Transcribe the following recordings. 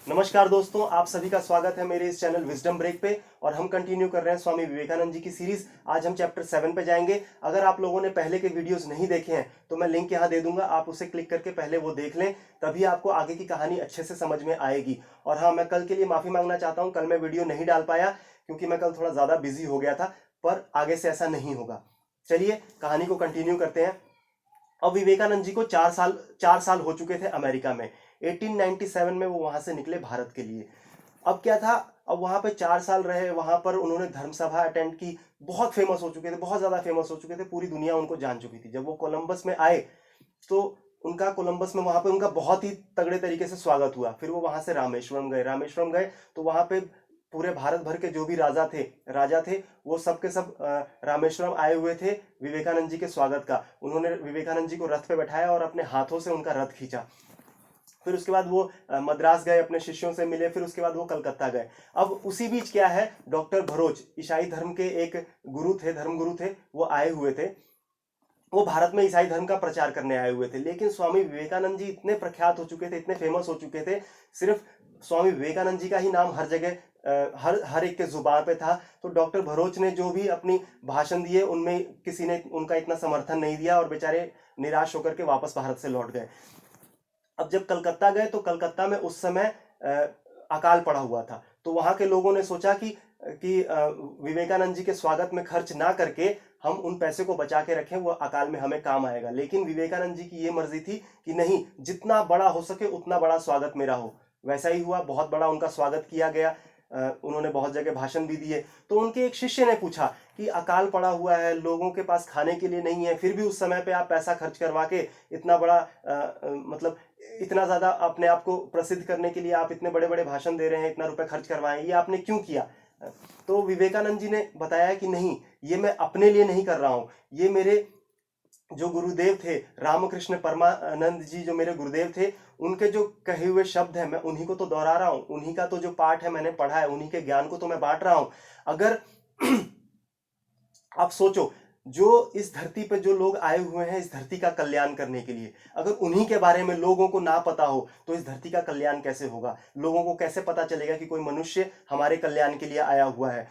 नमस्कार दोस्तों, आप सभी का स्वागत है मेरे इस चैनल विजडम ब्रेक पे। और हम कंटिन्यू कर रहे हैं स्वामी विवेकानंद जी की सीरीज। आज हम चैप्टर 7 पे जाएंगे। अगर आप लोगों ने पहले के वीडियोस नहीं देखे हैं तो मैं लिंक यहाँ दे दूंगा, आप उसे क्लिक करके पहले वो देख लें, तभी आपको आगे की कहानी अच्छे से समझ में आएगी। और हाँ, मैं कल के लिए माफी मांगना चाहता हूँ, कल मैं वीडियो नहीं डाल पाया क्योंकि मैं कल थोड़ा ज्यादा बिजी हो गया था, पर आगे से ऐसा नहीं होगा। चलिए कहानी को कंटिन्यू करते हैं। अब विवेकानंद जी को 4 साल हो चुके थे अमेरिका में। 1897 में वो वहां से निकले भारत के लिए। अब क्या था, अब वहां पे 4 साल रहे, वहां पर उन्होंने धर्म सभा अटेंड की। बहुत फेमस हो चुके थे, बहुत ज्यादा फेमस हो चुके थे, पूरी दुनिया उनको जान चुकी थी। जब वो कोलंबस में आए तो उनका कोलंबस में वहां पे उनका बहुत ही तगड़े तरीके से स्वागत हुआ। फिर वो वहां से रामेश्वरम गए तो वहां पे पूरे भारत भर के जो भी राजा थे, वो सब के सब रामेश्वरम आए हुए थे विवेकानंद जी के स्वागत का। उन्होंने विवेकानंद जी को रथ पे बैठाया और अपने हाथों से उनका रथ खींचा। फिर उसके बाद वो मद्रास गए, अपने शिष्यों से मिले। फिर उसके बाद वो कलकत्ता गए। अब उसी बीच क्या है, डॉक्टर भरोच ईसाई धर्म के एक धर्म गुरु थे, वो आए हुए थे। वो भारत में ईसाई धर्म का प्रचार करने आए हुए थे। लेकिन स्वामी विवेकानंद जी इतने प्रख्यात हो चुके थे, इतने फेमस हो चुके थे, सिर्फ स्वामी विवेकानंद जी का ही नाम हर जगह हर हर एक के जुबान पे था। तो डॉक्टर भरोच ने जो भी अपनी भाषण दिए, उनमें किसी ने उनका इतना समर्थन नहीं दिया और बेचारे निराश होकर के वापस भारत से लौट गए। अब जब कलकत्ता गए तो कलकत्ता में उस समय अकाल पड़ा हुआ था। तो वहां के लोगों ने सोचा कि विवेकानंद जी के स्वागत में खर्च ना करके हम उन पैसे को बचा के रखें, वो अकाल में हमें काम आएगा। लेकिन विवेकानंद जी की ये मर्जी थी कि नहीं, जितना बड़ा हो सके उतना बड़ा स्वागत मेरा हो। वैसा ही हुआ, बहुत बड़ा उनका स्वागत किया गया। उन्होंने बहुत जगह भाषण भी दिए। तो उनके एक शिष्य ने पूछा कि अकाल पड़ा हुआ है, लोगों के पास खाने के लिए नहीं है, फिर भी उस समय पे आप पैसा खर्च करवा के इतना बड़ा मतलब इतना ज्यादा अपने आप को प्रसिद्ध करने के लिए आप इतने बड़े बड़े भाषण दे रहे हैं, इतना रुपए खर्च करवाएं, ये आपने क्यों किया? तो विवेकानंद जी ने बताया कि नहीं, ये मैं अपने लिए नहीं कर रहा हूं, ये मेरे जो गुरुदेव थे रामकृष्ण परमानंद जी, जो मेरे गुरुदेव थे, उनके जो कहे हुए शब्द हैं, मैं उन्हीं को तो दोहरा रहा हूं। उन्हीं का तो जो पाठ है मैंने पढ़ा है, उन्हीं के ज्ञान को तो मैं बांट रहा हूं। अगर आप सोचो, जो इस धरती पे जो लोग आए हुए हैं इस धरती का कल्याण करने के लिए, अगर उन्हीं के बारे में लोगों को ना पता हो तो इस धरती का कल्याण कैसे होगा? लोगों को कैसे पता चलेगा कि कोई मनुष्य हमारे कल्याण के लिए आया हुआ है?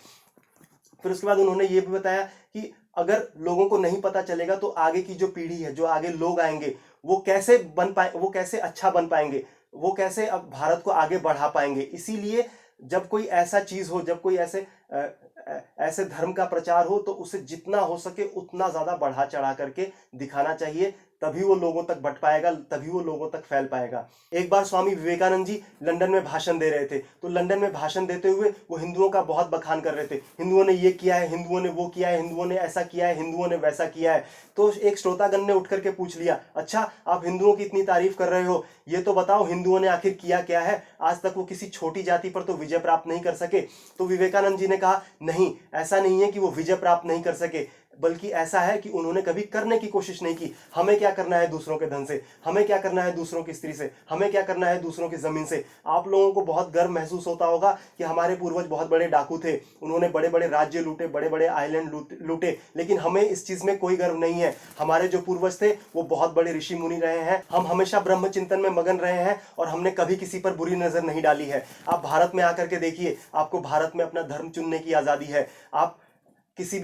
फिर उसके बाद उन्होंने ये भी बताया कि अगर लोगों को नहीं पता चलेगा तो आगे की जो पीढ़ी है, जो आगे लोग आएंगे, वो कैसे बन पाए, वो कैसे अच्छा बन पाएंगे, वो कैसे अब भारत को आगे बढ़ा पाएंगे। इसीलिए जब कोई ऐसा चीज हो, जब कोई ऐसे धर्म का प्रचार हो, तो उसे जितना हो सके उतना ज्यादा बढ़ा चढ़ा करके दिखाना चाहिए, तभी वो लोगों तक बढ़ पाएगा, तभी वो लोगों तक फैल पाएगा। एक बार स्वामी विवेकानंद जी लंदन में भाषण दे रहे थे। तो लंदन में भाषण देते हुए वो हिंदुओं का बहुत बखान कर रहे थे। हिंदुओं ने ये किया है, हिंदुओं ने वो किया है, हिंदुओं ने ऐसा किया है, हिंदुओं ने वैसा किया है। तो एक श्रोतागण ने उठ करके पूछ लिया, अच्छा आप हिंदुओं की इतनी तारीफ कर रहे हो, ये तो बताओ हिंदुओं ने आखिर किया क्या है? आज तक वो किसी छोटी जाति पर तो विजय प्राप्त नहीं कर सके। तो विवेकानंद जी ने कहा, नहीं, ऐसा नहीं है कि वो विजय प्राप्त नहीं कर सके, बल्कि ऐसा है कि उन्होंने कभी करने की कोशिश नहीं की। हमें क्या करना है दूसरों के धन से, हमें क्या करना है दूसरों की स्त्री से, हमें क्या करना है दूसरों की जमीन से। आप लोगों को बहुत गर्व महसूस होता होगा कि हमारे पूर्वज बहुत बड़े डाकू थे, उन्होंने बड़े बड़े राज्य लूटे, बड़े बड़े आइलैंड लूटे, लेकिन हमें इस चीज में कोई गर्व नहीं है। हमारे जो पूर्वज थे वो बहुत बड़े ऋषि मुनि रहे हैं, हम हमेशा ब्रह्म चिंतन में मगन रहे हैं और हमने कभी किसी पर बुरी नजर नहीं डाली है। आप भारत में आकर के देखिए, आपको भारत में अपना धर्म चुनने की आजादी है। आप किसी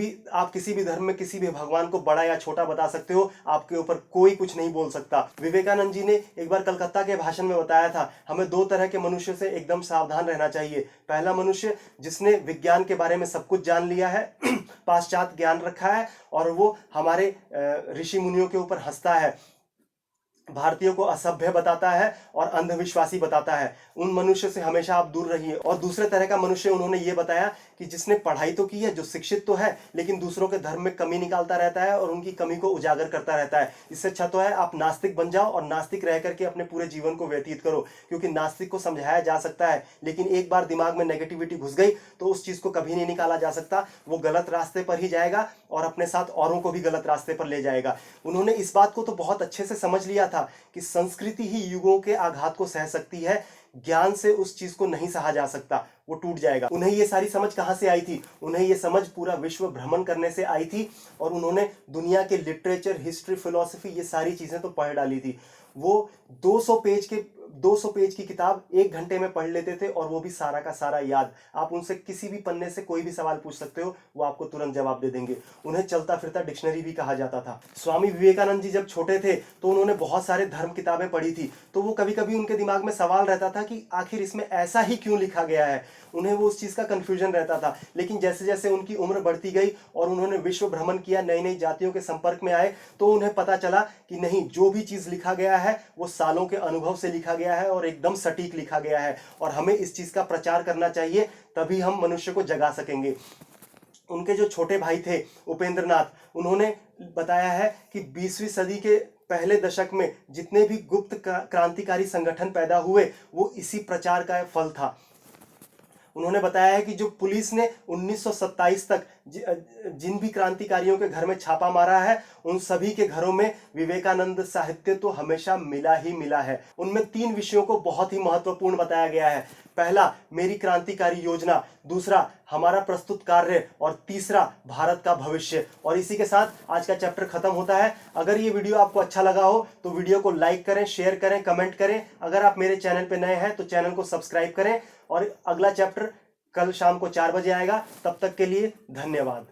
भी धर्म में किसी भी भगवान को बड़ा या छोटा बता सकते हो, आपके ऊपर कोई कुछ नहीं बोल सकता। विवेकानंद जी ने एक बार कलकत्ता के भाषण में बताया था, हमें दो तरह के मनुष्य से एकदम सावधान रहना चाहिए। पहला मनुष्य जिसने विज्ञान के बारे में सब कुछ जान लिया है, पाश्चात्य ज्ञान रखा है, और वो हमारे ऋषि मुनियों के ऊपर हंसता है, भारतीयों को असभ्य बताता है और अंधविश्वासी बताता है। उन मनुष्य से हमेशा आप दूर रहिए। और दूसरे तरह का मनुष्य उन्होंने ये बताया कि जिसने पढ़ाई तो की है, जो शिक्षित तो है, लेकिन दूसरों के धर्म में कमी निकालता रहता है और उनकी कमी को उजागर करता रहता है। इससे अच्छा तो है आप नास्तिक बन जाओ और नास्तिक रह करके अपने पूरे जीवन को व्यतीत करो। क्योंकि नास्तिक को समझाया जा सकता है, लेकिन एक बार दिमाग में नेगेटिविटी घुस गई तो उस चीज को कभी नहीं निकाला जा सकता। वो गलत रास्ते पर ही जाएगा और अपने साथ औरों को भी गलत रास्ते पर ले जाएगा। उन्होंने इस बात को तो बहुत अच्छे से समझ लिया था कि संस्कृति ही युगों के आघात को सह सकती है, ज्ञान से उस चीज को नहीं सहा जा सकता, वो टूट जाएगा। उन्हें ये सारी समझ कहां से आई थी? उन्हें ये समझ पूरा विश्व भ्रमण करने से आई थी। और उन्होंने दुनिया के लिटरेचर, हिस्ट्री, फिलोसफी, ये सारी चीजें तो पढ़ डाली थी। वो 200 पेज के 200 पेज की किताब 1 घंटे में पढ़ लेते थे, और वो भी सारा का सारा याद। आप उनसे किसी भी पन्ने से कोई भी सवाल पूछ सकते हो, वो आपको तुरंत जवाब दे देंगे। उन्हें चलता फिरता डिक्शनरी भी कहा जाता था। स्वामी विवेकानंद जी जब छोटे थे तो उन्होंने बहुत सारे धर्म किताबें पढ़ी थी, तो वो कभी कभी उनके दिमाग में सवाल रहता था कि आखिर इसमें ऐसा ही क्यों लिखा गया है। उन्हें वो उस चीज का कंफ्यूजन रहता था। लेकिन जैसे जैसे उनकी उम्र बढ़ती गई और उन्होंने विश्व भ्रमण किया, नई नई जातियों के संपर्क में आए, तो उन्हें पता चला कि नहीं, जो भी चीज लिखा गया है वो सालों के अनुभव से लिखा गया है और एकदम सटीक लिखा गया है, और हमें इस चीज का प्रचार करना चाहिए, तभी हम मनुष्य को जगा सकेंगे। उनके जो छोटे भाई थे उपेंद्रनाथ, उन्होंने बताया है कि 20वीं सदी के पहले दशक में जितने भी गुप्त क्रांतिकारी संगठन पैदा हुए, वो इसी प्रचार का फल था। उन्होंने बताया है कि जो पुलिस ने 1927 तक जिन भी क्रांतिकारियों के घर में छापा मारा है, उन सभी के घरों में विवेकानंद साहित्य तो हमेशा मिला ही मिला है। उनमें 3 विषयों को बहुत ही महत्वपूर्ण बताया गया है। पहला, मेरी क्रांतिकारी योजना, दूसरा, हमारा प्रस्तुत कार्य, और तीसरा, भारत का भविष्य। और इसी के साथ आज का चैप्टर खत्म होता है। अगर ये वीडियो आपको अच्छा लगा हो तो वीडियो को लाइक करें, शेयर करें, कमेंट करें। अगर आप मेरे चैनल पर नए हैं तो चैनल को सब्सक्राइब करें, और अगला चैप्टर कल शाम को 4 बजे आएगा। तब तक के लिए धन्यवाद।